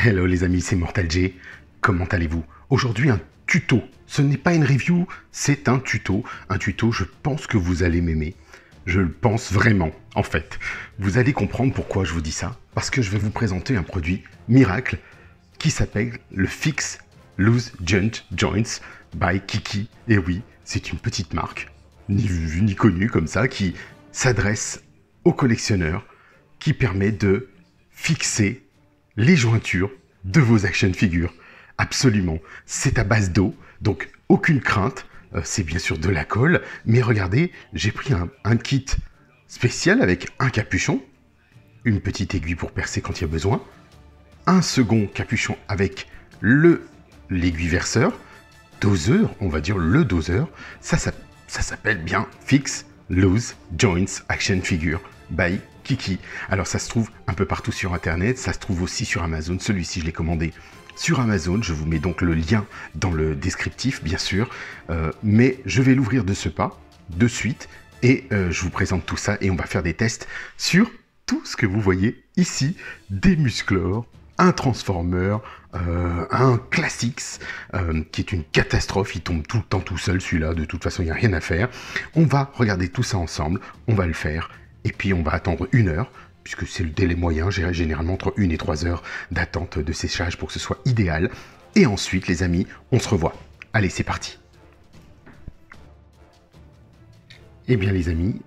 Hello les amis, c'est Mortal J. Comment allez-vous? Aujourd'hui un tuto. Ce n'est pas une review, c'est un tuto. Un tuto, je pense que vous allez m'aimer. Je le pense vraiment, en fait. Vous allez comprendre pourquoi je vous dis ça. Parce que je vais vous présenter un produit miracle qui s'appelle le Fix Loose Joints by Kiki. Et oui, c'est une petite marque, ni vue ni connue comme ça, qui s'adresse aux collectionneurs, qui permet de fixer les jointures de vos action figures. Absolument. C'est à base d'eau, donc aucune crainte. C'est bien sûr de la colle, mais regardez, j'ai pris un kit spécial avec un capuchon, une petite aiguille pour percer quand il y a besoin, un second capuchon avec l'aiguille verseur, doseur, on va dire le doseur. Ça s'appelle bien Fix Loose Joints Action Figure by Kiki. Alors ça se trouve un peu partout sur internet, ça se trouve aussi sur Amazon. Celui-ci je l'ai commandé sur Amazon, je vous mets donc le lien dans le descriptif bien sûr, mais je vais l'ouvrir de ce pas, de suite, et je vous présente tout ça et on va faire des tests sur tout ce que vous voyez ici, des musclores, un transformer, un Classics, qui est une catastrophe, il tombe tout le temps tout seul celui-là, de toute façon il n'y a rien à faire. On va regarder tout ça ensemble, on va le faire, et puis on va attendre 1 heure, puisque c'est le délai moyen, j'ai généralement entre 1 et 3 heures d'attente de séchage pour que ce soit idéal. Et ensuite les amis, on se revoit. Allez, c'est parti. Eh bien les amis,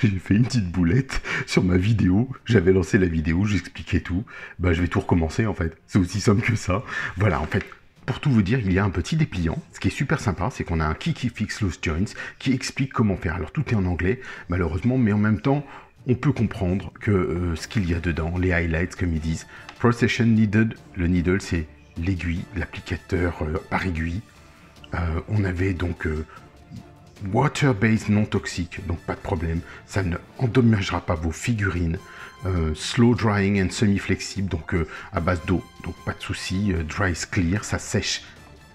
j'ai fait une petite boulette sur ma vidéo, j'avais lancé la vidéo, j'expliquais tout, bah je vais tout recommencer en fait, c'est aussi simple que ça. Voilà, en fait, pour tout vous dire, il y a un petit dépliant, ce qui est super sympa, c'est qu'on a un Kiki Fix Loose Joints qui explique comment faire. Alors tout est en anglais, malheureusement, mais en même temps, on peut comprendre que ce qu'il y a dedans, les highlights comme ils disent. Procession needed, le needle c'est l'aiguille, l'applicateur par aiguille. On avait donc water-based non toxique, donc pas de problème, ça ne endommagera pas vos figurines. Slow drying and semi-flexible, donc à base d'eau, donc pas de souci. Dries clear, ça sèche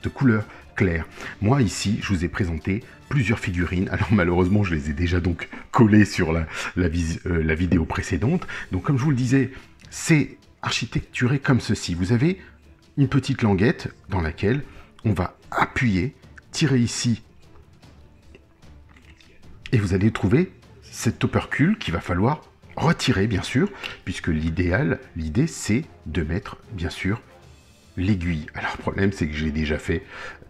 de couleur claire. Moi ici, je vous ai présenté plusieurs figurines. Alors malheureusement, je les ai déjà donc collées sur la vidéo précédente. Donc comme je vous le disais, c'est architecturé comme ceci. Vous avez une petite languette dans laquelle on va appuyer, tirer ici, et vous allez trouver cet opercule qu'il va falloir retirer, bien sûr, puisque l'idée, c'est de mettre, bien sûr, l'aiguille. Alors, le problème, c'est que j'ai déjà fait,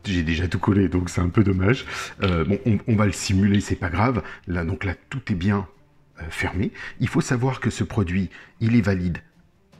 j'ai déjà tout collé, donc c'est un peu dommage. Bon, on va le simuler, c'est pas grave. Là, donc là, tout est bien fermé. Il faut savoir que ce produit, il est valide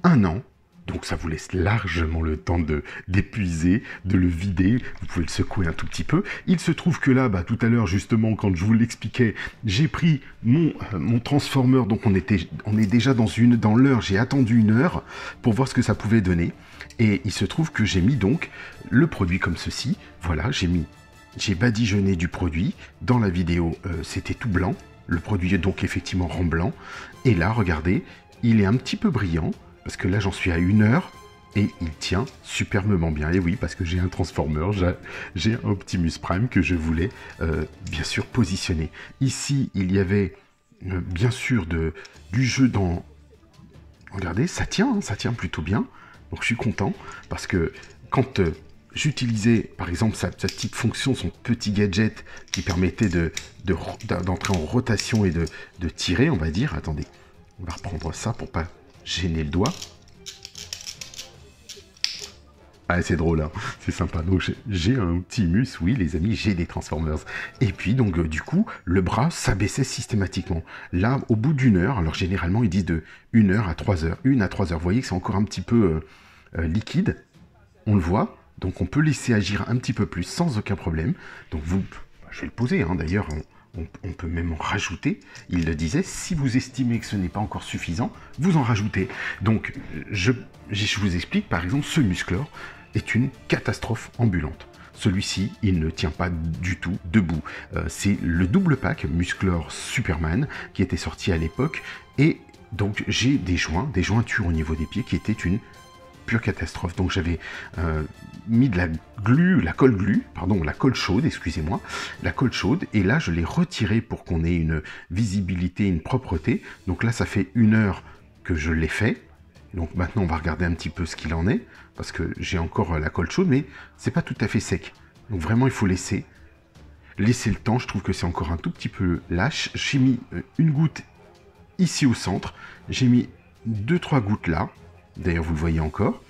1 an. Donc ça vous laisse largement le temps d'épuiser, de le vider. Vous pouvez le secouer un tout petit peu. Il se trouve que là, tout à l'heure justement, quand je vous l'expliquais, j'ai pris mon transformer. Donc on est déjà dans l'heure. J'ai attendu 1 heure pour voir ce que ça pouvait donner. Et il se trouve que j'ai mis donc le produit comme ceci. Voilà, j'ai badigeonné du produit. Dans la vidéo, c'était tout blanc. Le produit donc effectivement rend blanc. Et là, regardez, il est un petit peu brillant. Parce que là, j'en suis à 1 heure et il tient superbement bien. Et oui, parce que j'ai un Transformer, j'ai un Optimus Prime que je voulais bien sûr positionner. Ici, il y avait bien sûr du jeu dans... Regardez, ça tient plutôt bien. Donc je suis content parce que quand j'utilisais par exemple sa petite fonction, son petit gadget qui permettait d'entrer en rotation et de tirer, on va dire. Attendez, on va reprendre ça pour pas gêner le doigt. Ah, c'est drôle, hein, c'est sympa. Donc j'ai un Optimus, oui les amis, j'ai des Transformers. Et puis donc du coup, le bras s'abaissait systématiquement. Là, au bout d'1 heure, alors généralement ils disent de 1 heure à 3 heures. 1 à 3 heures, vous voyez que c'est encore un petit peu liquide. On le voit, donc on peut laisser agir un petit peu plus sans aucun problème. Donc je vais le poser, hein, d'ailleurs, on peut même en rajouter. Il le disait, si vous estimez que ce n'est pas encore suffisant, vous en rajoutez. Donc, je vous explique, par exemple, ce musclore est une catastrophe ambulante. Celui-ci, il ne tient pas du tout debout. C'est le double pack Musclore Superman qui était sorti à l'époque. Et donc, j'ai des jointures au niveau des pieds qui étaient une pure catastrophe. Donc j'avais mis de la colle chaude, excusez-moi, la colle chaude, et là je l'ai retiré pour qu'on ait une visibilité, une propreté. Donc là ça fait 1 heure que je l'ai fait. Donc maintenant, on va regarder un petit peu ce qu'il en est, parce que j'ai encore la colle chaude, mais c'est pas tout à fait sec. Donc vraiment, il faut laisser le temps. Je trouve que c'est encore un tout petit peu lâche. J'ai mis une goutte ici au centre. J'ai mis 2-3 gouttes là. D'ailleurs, vous le voyez encore.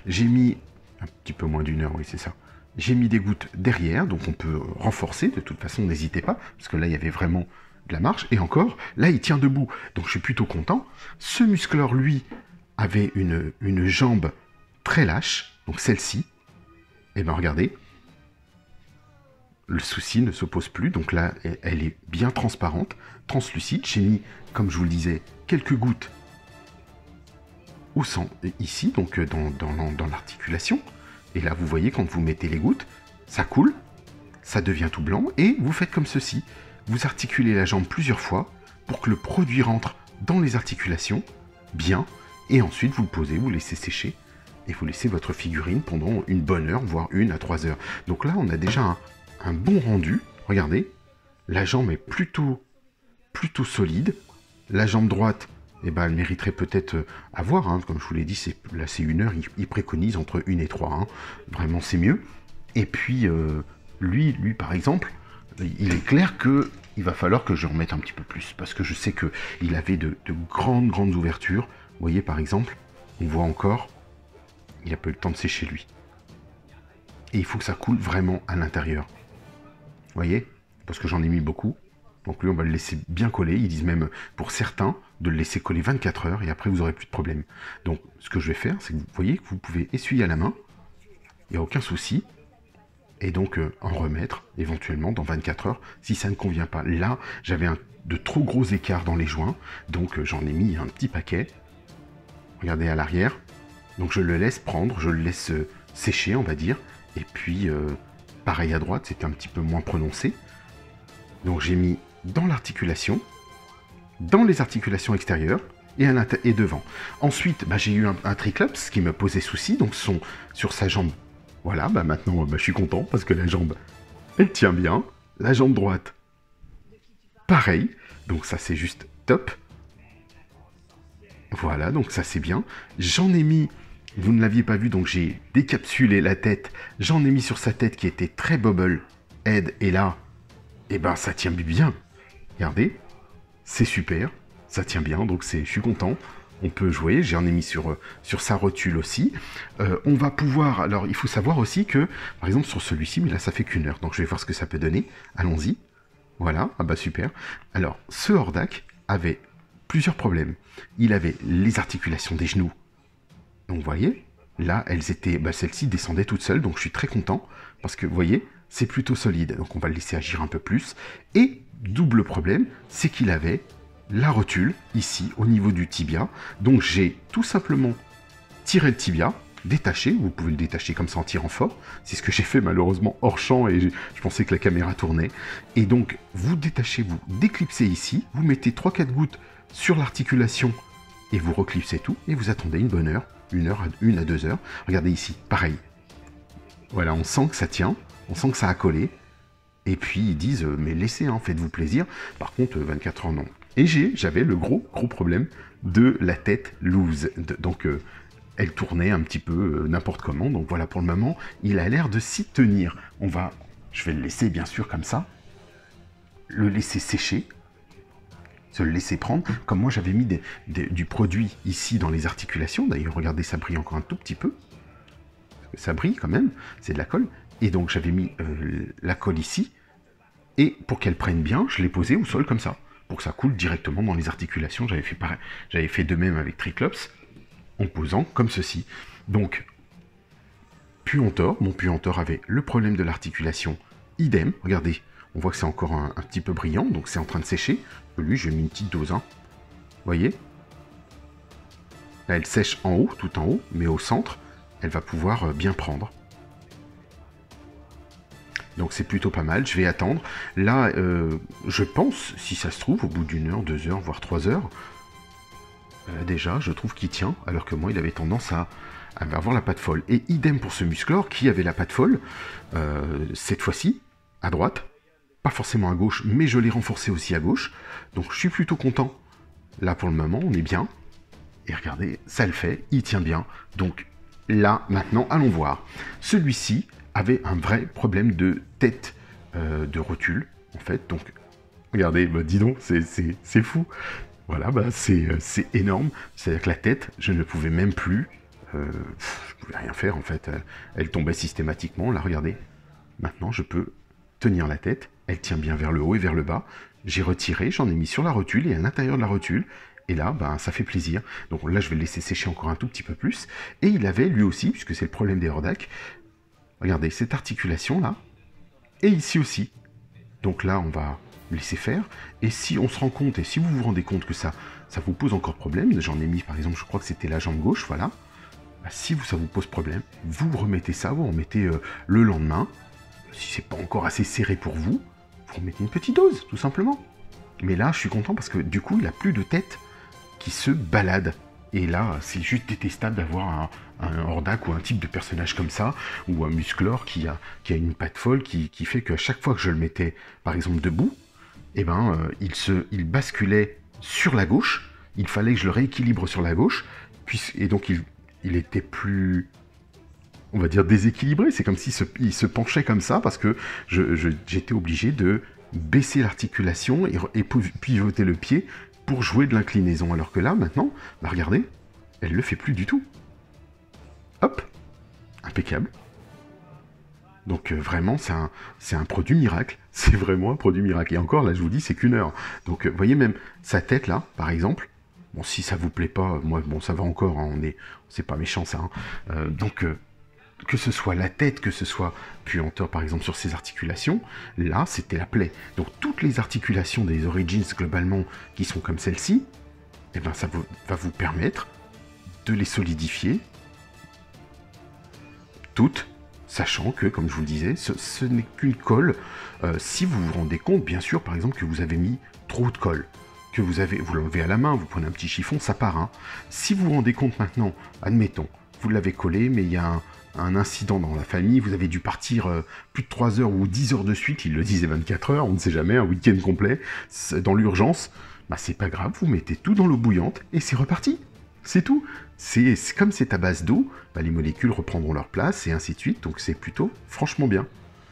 J'ai mis un petit peu moins d'1 heure, oui, c'est ça. J'ai mis des gouttes derrière, donc on peut renforcer. De toute façon, n'hésitez pas, parce que là, il y avait vraiment de la marche. Et encore, là, il tient debout. Donc, je suis plutôt content. Ce musclor, lui, avait une jambe très lâche. Donc, celle-ci. Et bien, regardez. Le souci ne s'oppose plus. Donc là, elle est bien transparente, translucide. J'ai mis, comme je vous le disais, quelques gouttes au centre, ici, donc dans l'articulation. Et là, vous voyez, quand vous mettez les gouttes, ça coule, ça devient tout blanc, et vous faites comme ceci. Vous articulez la jambe plusieurs fois pour que le produit rentre dans les articulations, bien, et ensuite vous le posez, vous laissez sécher, et vous laissez votre figurine pendant une bonne heure, voire 1 à 3 heures. Donc là, on a déjà un bon rendu. Regardez, la jambe est plutôt solide. La jambe droite, eh ben, elle mériterait peut-être à voir, hein, comme je vous l'ai dit, là c'est 1 heure, il préconise entre 1 et 3, hein. Vraiment c'est mieux. Et puis lui par exemple, il est clair que il va falloir que je remette un petit peu plus, parce que je sais qu'il avait de grandes ouvertures. Vous voyez par exemple, on voit encore, il a pas eu le temps de sécher lui. Et il faut que ça coule vraiment à l'intérieur. Vous voyez, parce que j'en ai mis beaucoup. Donc lui, on va le laisser bien coller. Ils disent même, pour certains, de le laisser coller 24 heures et après, vous n'aurez plus de problème. Donc, ce que je vais faire, c'est que vous voyez que vous pouvez essuyer à la main. Il n'y a aucun souci. Et donc, en remettre, éventuellement, dans 24 heures, si ça ne convient pas. Là, j'avais de trop gros écarts dans les joints. Donc, j'en ai mis un petit paquet. Regardez à l'arrière. Donc, je le laisse prendre. Je le laisse sécher, on va dire. Et puis, pareil à droite, c'était un petit peu moins prononcé. Donc, j'ai mis dans l'articulation, dans les articulations extérieures et devant. Ensuite, bah, j'ai eu un triclops qui me posait souci, donc sur sa jambe. Voilà, bah, maintenant je suis content parce que la jambe, elle tient bien. La jambe droite, pareil. Donc ça c'est juste top. Voilà, donc ça c'est bien. J'en ai mis, vous ne l'aviez pas vu, donc j'ai décapsulé la tête. J'en ai mis sur sa tête qui était très bobble head, et là, eh ben ça tient bien. Regardez, c'est super, ça tient bien, donc je suis content. On peut jouer, j'en ai mis sur sa rotule aussi. On va pouvoir, alors il faut savoir aussi que, par exemple sur celui-ci, mais là ça fait qu'1 heure, donc je vais voir ce que ça peut donner. Allons-y. Voilà, ah bah super. Alors, ce Hordak avait plusieurs problèmes. Il avait les articulations des genoux. Donc vous voyez, là elles étaient, bah, celle-ci descendait toute seule, donc je suis très content, parce que vous voyez, c'est plutôt solide, donc on va le laisser agir un peu plus. Et double problème, c'est qu'il avait la rotule ici au niveau du tibia, donc j'ai tout simplement tiré le tibia, détaché, vous pouvez le détacher comme ça en tirant fort, c'est ce que j'ai fait malheureusement hors champ et je pensais que la caméra tournait, et donc vous détachez, vous déclipsez ici, vous mettez 3-4 gouttes sur l'articulation et vous reclipsez tout, et vous attendez une bonne heure, 1 à 2 heures, regardez ici, pareil, voilà, on sent que ça tient, on sent que ça a collé, et puis ils disent, mais laissez, hein, faites-vous plaisir. Par contre, 24 heures, non. Et j'avais le gros problème de la tête loose. Donc, elle tournait un petit peu n'importe comment. Donc voilà, pour le moment, il a l'air de s'y tenir. Je vais le laisser, bien sûr, comme ça. Le laisser sécher. Se le laisser prendre. Comme moi, j'avais mis du produit ici dans les articulations. D'ailleurs, regardez, ça brille encore un tout petit peu. Ça brille quand même, c'est de la colle. Et donc j'avais mis la colle ici, et pour qu'elle prenne bien, je l'ai posée au sol comme ça, pour que ça coule directement dans les articulations. J'avais fait pareil, j'avais fait de même avec Triclops, en posant comme ceci. Donc, puantor, mon puantor avait le problème de l'articulation, idem, regardez, on voit que c'est encore un petit peu brillant, donc c'est en train de sécher. Lui, j'ai mis une petite dose, hein. Vous voyez? Là, elle sèche en haut, tout en haut, mais au centre, elle va pouvoir bien prendre. Donc c'est plutôt pas mal, je vais attendre. Là, je pense, si ça se trouve, au bout d'1 heure, 2 heures, voire 3 heures, déjà, je trouve qu'il tient, alors que moi, il avait tendance à avoir la patte folle. Et idem pour ce musclor, qui avait la patte folle, cette fois-ci, à droite, pas forcément à gauche, mais je l'ai renforcé aussi à gauche. Donc je suis plutôt content. Là, pour le moment, on est bien. Et regardez, ça le fait, il tient bien. Donc là, maintenant, allons voir. Celui-ci avait un vrai problème de tête de rotule, en fait. Donc, regardez, bah, dis donc, c'est fou. Voilà, bah, c'est énorme. C'est-à-dire que la tête, je ne pouvais même plus... je pouvais rien faire, en fait. Elle tombait systématiquement. Là, regardez. Maintenant, je peux tenir la tête. Elle tient bien vers le haut et vers le bas. J'ai retiré, j'en ai mis sur la rotule et à l'intérieur de la rotule. Et là, ben, ça fait plaisir. Donc là, je vais le laisser sécher encore un tout petit peu plus. Et il avait, lui aussi, puisque c'est le problème des Hordak, regardez, cette articulation-là, et ici aussi. Donc là, on va laisser faire. Et si on se rend compte, et si vous vous rendez compte que ça vous pose encore problème, j'en ai mis, par exemple, je crois que c'était la jambe gauche, voilà. Ben, si ça vous pose problème, vous remettez ça, vous remettez le lendemain. Si c'est pas encore assez serré pour vous, vous remettez une petite dose, tout simplement. Mais là, je suis content parce que du coup, il n'a plus de tête qui se balade. Et là, c'est juste détestable d'avoir un Hordak ou un type de personnage comme ça, ou un Musclor qui a une patte folle qui fait qu'à chaque fois que je le mettais, par exemple, debout, eh ben, il basculait sur la gauche. Il fallait que je le rééquilibre sur la gauche, et donc il était plus, on va dire, déséquilibré. C'est comme s'il se penchait comme ça, parce que j'étais obligé de baisser l'articulation et pivoter le pied pour jouer de l'inclinaison. Alors que là, maintenant, bah regardez, elle le fait plus du tout. Hop, impeccable. Donc vraiment, c'est un produit miracle. C'est vraiment un produit miracle. Et encore, là, je vous dis, c'est qu'une heure. Donc, vous voyez même sa tête, là, par exemple. Bon, si ça vous plaît pas, moi, bon, ça va encore. Hein, c'est pas méchant, ça. Hein. Donc, que ce soit la tête, que ce soit puanteur, par exemple, sur ses articulations, là, c'était la plaie. Donc, toutes les articulations des Origins, globalement, qui sont comme celle-ci, eh ben, ça va vous permettre de les solidifier, toutes, sachant que, comme je vous le disais, ce n'est qu'une colle. Si vous vous rendez compte, bien sûr, par exemple, que vous avez mis trop de colle, que vous l'enlevez à la main, vous prenez un petit chiffon, ça part. Hein. Si vous vous rendez compte maintenant, admettons, vous l'avez collé, mais il y a un incident dans la famille, vous avez dû partir plus de 3 heures ou 10 heures de suite, il le disait 24 heures, on ne sait jamais, un week-end complet, dans l'urgence, bah c'est pas grave, vous mettez tout dans l'eau bouillante et c'est reparti. C'est tout. C'est comme c'est à base d'eau, bah les molécules reprendront leur place et ainsi de suite, donc c'est plutôt franchement bien.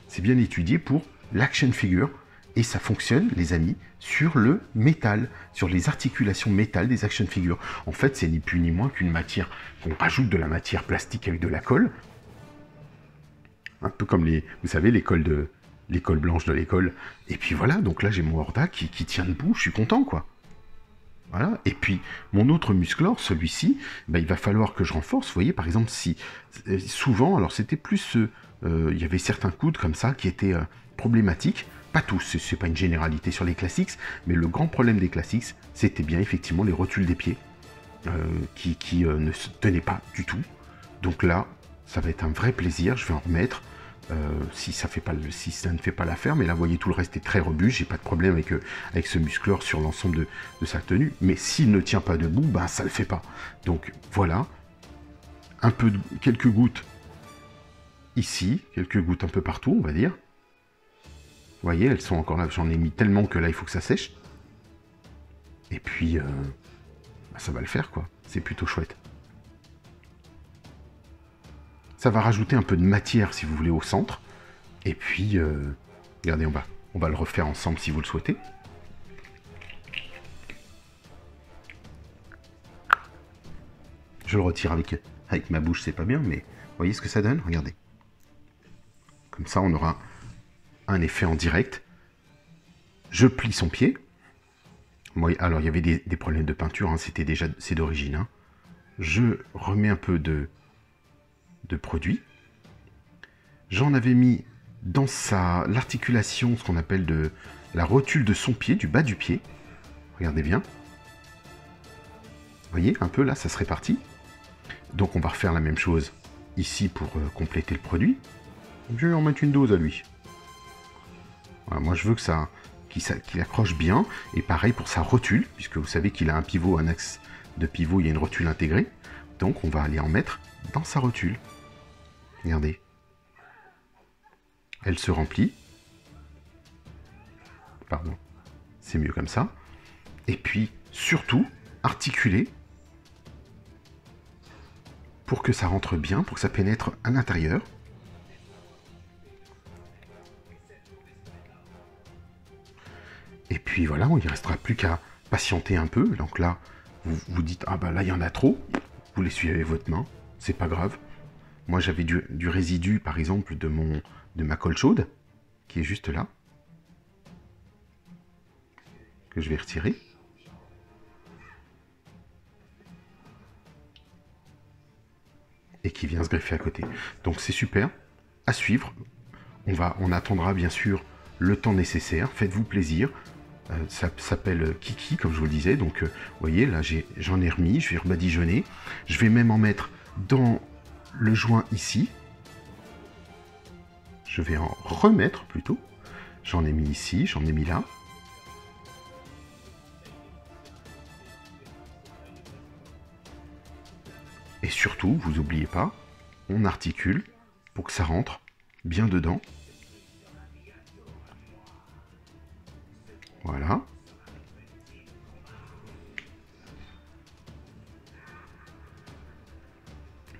C'est bien étudié pour l'action figure, et ça fonctionne, les amis, sur le métal, sur les articulations métal des action figures. En fait, c'est ni plus ni moins qu'une matière, qu'on rajoute de la matière plastique avec de la colle, un peu comme vous savez, l'école blanche de l'école. Et puis voilà, donc là j'ai mon Hordak qui tient debout, je suis content, quoi. Voilà. Et puis, mon autre Musclor, celui-ci, bah, il va falloir que je renforce. Vous voyez, par exemple, si souvent, alors c'était plus, il y avait certains coudes comme ça qui étaient problématiques. Pas tous, c'est pas une généralité sur les classiques, mais le grand problème des classiques, c'était bien effectivement les rotules des pieds qui ne se tenaient pas du tout. Donc là, ça va être un vrai plaisir. Je vais en remettre. Si ça ne fait pas l'affaire, mais là vous voyez tout le reste est très robuste, j'ai pas de problème avec ce Musclor sur l'ensemble de sa tenue, mais s'il ne tient pas debout, ben ça le fait pas. Donc voilà, quelques gouttes ici, quelques gouttes un peu partout, on va dire. Vous voyez, elles sont encore là, j'en ai mis tellement que là il faut que ça sèche. Et puis ça va le faire, quoi, c'est plutôt chouette. Ça va rajouter un peu de matière, si vous voulez, au centre. Et puis, regardez, on va le refaire ensemble si vous le souhaitez. Je le retire avec ma bouche, c'est pas bien, mais vous voyez ce que ça donne? Regardez. Comme ça, on aura un effet en direct. Je plie son pied. Moi, alors, il y avait des problèmes de peinture, hein, c'est d'origine. Hein. Je remets un peu de produit. J'en avais mis dans l'articulation, ce qu'on appelle de la rotule de son pied, du bas du pied. Regardez bien. Vous voyez, un peu là, ça se répartit. Donc on va refaire la même chose ici pour compléter le produit. Je vais en mettre une dose à lui. Voilà, moi je veux qu'il accroche bien. Et pareil pour sa rotule, puisque vous savez qu'il a un pivot, un axe de pivot, il y a une rotule intégrée. Donc on va aller en mettre dans sa rotule. Regardez. Elle se remplit. Pardon. C'est mieux comme ça. Et puis, surtout, articuler pour que ça rentre bien, pour que ça pénètre à l'intérieur. Et puis voilà, il ne restera plus qu'à patienter un peu. Donc là, vous vous dites, ah bah là, il y en a trop. Vous l'essuyez avec votre main, c'est pas grave. Moi, j'avais du résidu, par exemple, de ma colle chaude, qui est juste là, que je vais retirer. Et qui vient se greffer à côté. Donc c'est super, à suivre. On attendra bien sûr le temps nécessaire, faites-vous plaisir. Ça s'appelle Kiki, comme je vous le disais. Donc vous voyez, là j'en ai remis, je vais rebadigeonner. Je vais même en mettre dans le joint ici. Je vais en remettre plutôt. J'en ai mis ici, j'en ai mis là. Et surtout, vous n'oubliez pas, on articule pour que ça rentre bien dedans. Voilà.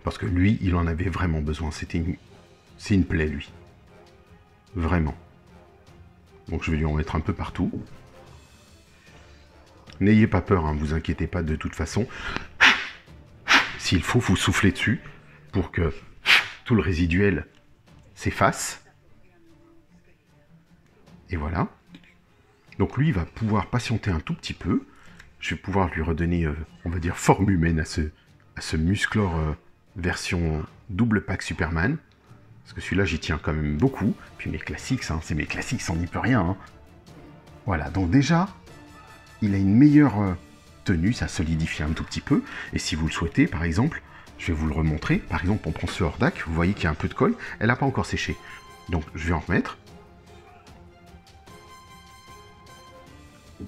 Parce que lui, il en avait vraiment besoin. C'est une plaie, lui. Vraiment. Donc je vais lui en mettre un peu partout. N'ayez pas peur, hein, vous inquiétez pas de toute façon. S'il faut, vous soufflez dessus pour que tout le résiduel s'efface. Et voilà. Donc lui, il va pouvoir patienter un tout petit peu. Je vais pouvoir lui redonner, on va dire, forme humaine à ce Musclor version double pack Superman. Parce que celui-là, j'y tiens quand même beaucoup. Puis mes classiques, hein, c'est mes classiques, on n'y peut rien. Hein. Voilà, donc déjà, il a une meilleure tenue, ça solidifie un tout petit peu. Et si vous le souhaitez, par exemple, je vais vous le remontrer. Par exemple, on prend ce Hordak, vous voyez qu'il y a un peu de colle. Elle n'a pas encore séché. Donc, je vais en remettre.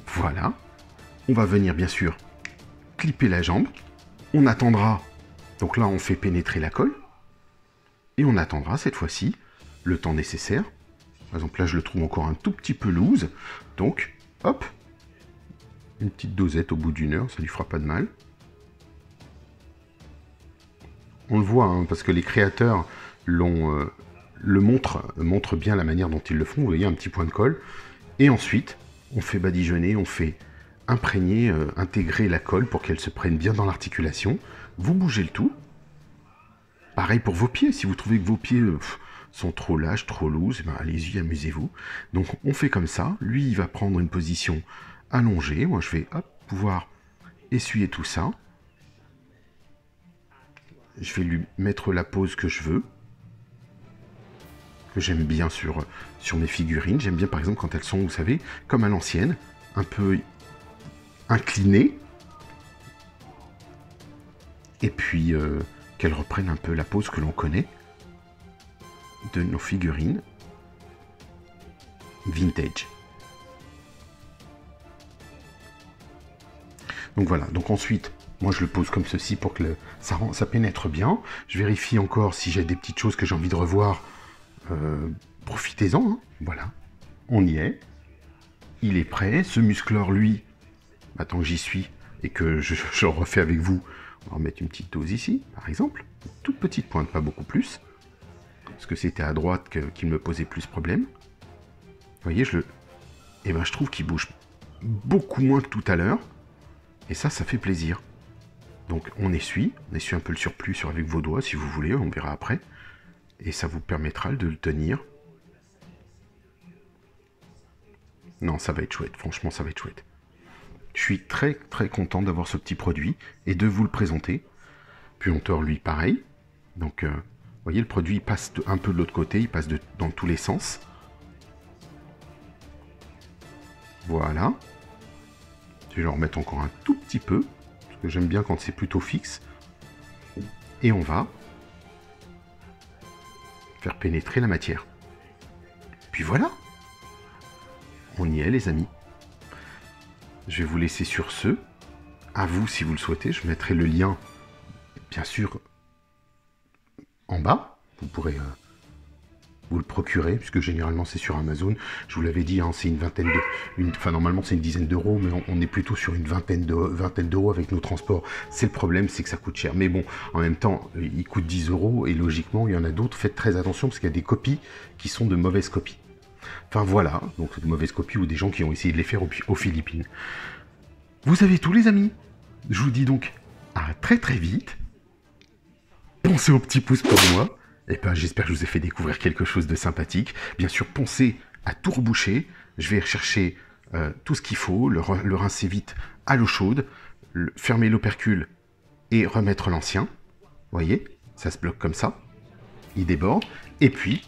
Voilà. On va venir, bien sûr, clipper la jambe. On attendra. Donc là, on fait pénétrer la colle. Et on attendra, cette fois-ci, le temps nécessaire. Par exemple, là, je le trouve encore un tout petit peu loose. Donc, hop. Une petite dosette au bout d'une heure, ça lui fera pas de mal. On le voit, hein, parce que les créateurs montrent bien la manière dont ils le font. Vous voyez, un petit point de colle. Et ensuite, on fait badigeonner, on fait imprégner, intégrer la colle pour qu'elle se prenne bien dans l'articulation. Vous bougez le tout. Pareil pour vos pieds. Si vous trouvez que vos pieds sont trop lâches, trop loose, ben allez-y, amusez-vous. Donc, on fait comme ça. Lui, il va prendre une position allongée. Moi, je vais pouvoir essuyer tout ça. Je vais lui mettre la pose que je veux, que j'aime bien sur mes figurines. J'aime bien, par exemple, quand elles sont, vous savez, comme à l'ancienne, un peu inclinées. Et puis, qu'elles reprennent un peu la pose que l'on connaît de nos figurines vintage. Donc voilà, donc ensuite, moi je le pose comme ceci pour que ça pénètre bien. Je vérifie encore si j'ai des petites choses que j'ai envie de revoir. Profitez-en, hein. Voilà, on y est. Il est prêt. Ce Musclor, lui, tant que j'y suis et que je le refais avec vous, on va en mettre une petite dose ici, par exemple. Une toute petite pointe, pas beaucoup plus. Parce que c'était à droite qu'il me posait plus problème. Vous voyez, je trouve qu'il bouge beaucoup moins que tout à l'heure. Et ça fait plaisir. Donc on essuie un peu le surplus avec vos doigts si vous voulez, on verra après. Et ça vous permettra de le tenir. Non, ça va être chouette, franchement ça va être chouette. Je suis très très content d'avoir ce petit produit et de vous le présenter. Puanteur, lui, pareil. Donc, vous voyez, le produit passe un peu de l'autre côté, il passe dans tous les sens. Voilà. Je vais en remettre encore un tout petit peu, parce que j'aime bien quand c'est plutôt fixe. Et on va faire pénétrer la matière. Puis voilà. On y est, les amis. Je vais vous laisser sur ce. À vous, si vous le souhaitez. Je mettrai le lien, bien sûr, en bas. Vous pourrez vous le procurez, puisque généralement c'est sur Amazon. Je vous l'avais dit, hein, c'est une vingtaine enfin normalement c'est une dizaine d'euros, mais on est plutôt sur une vingtaine d'euros avec nos transports. C'est le problème, c'est que ça coûte cher. Mais bon, en même temps, il coûte 10 euros, et logiquement, il y en a d'autres. Faites très attention, parce qu'il y a des copies qui sont de mauvaises copies. Enfin voilà, donc de mauvaises copies ou des gens qui ont essayé de les faire aux Philippines. Vous avez tous les amis. Je vous dis donc à très très vite. Pensez au petit pouce pour moi. Et ben j'espère que je vous ai fait découvrir quelque chose de sympathique. Bien sûr, pensez à tout reboucher. Je vais rechercher tout ce qu'il faut, le rincer vite à l'eau chaude, fermer l'opercule et remettre l'ancien. Voyez, ça se bloque comme ça. Il déborde. Et puis,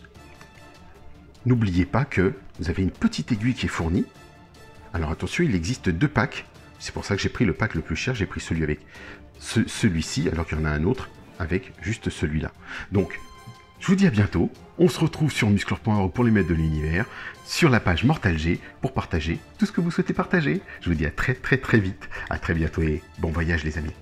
n'oubliez pas que vous avez une petite aiguille qui est fournie. Alors attention, il existe 2 packs. C'est pour ça que j'ai pris le pack le plus cher. J'ai pris celui avec celui-ci, alors qu'il y en a un autre avec juste celui-là. Donc, je vous dis à bientôt. On se retrouve sur musclor.org pour les maîtres de l'univers, sur la page Mortal G pour partager tout ce que vous souhaitez partager. Je vous dis à très très très vite. À très bientôt et bon voyage les amis.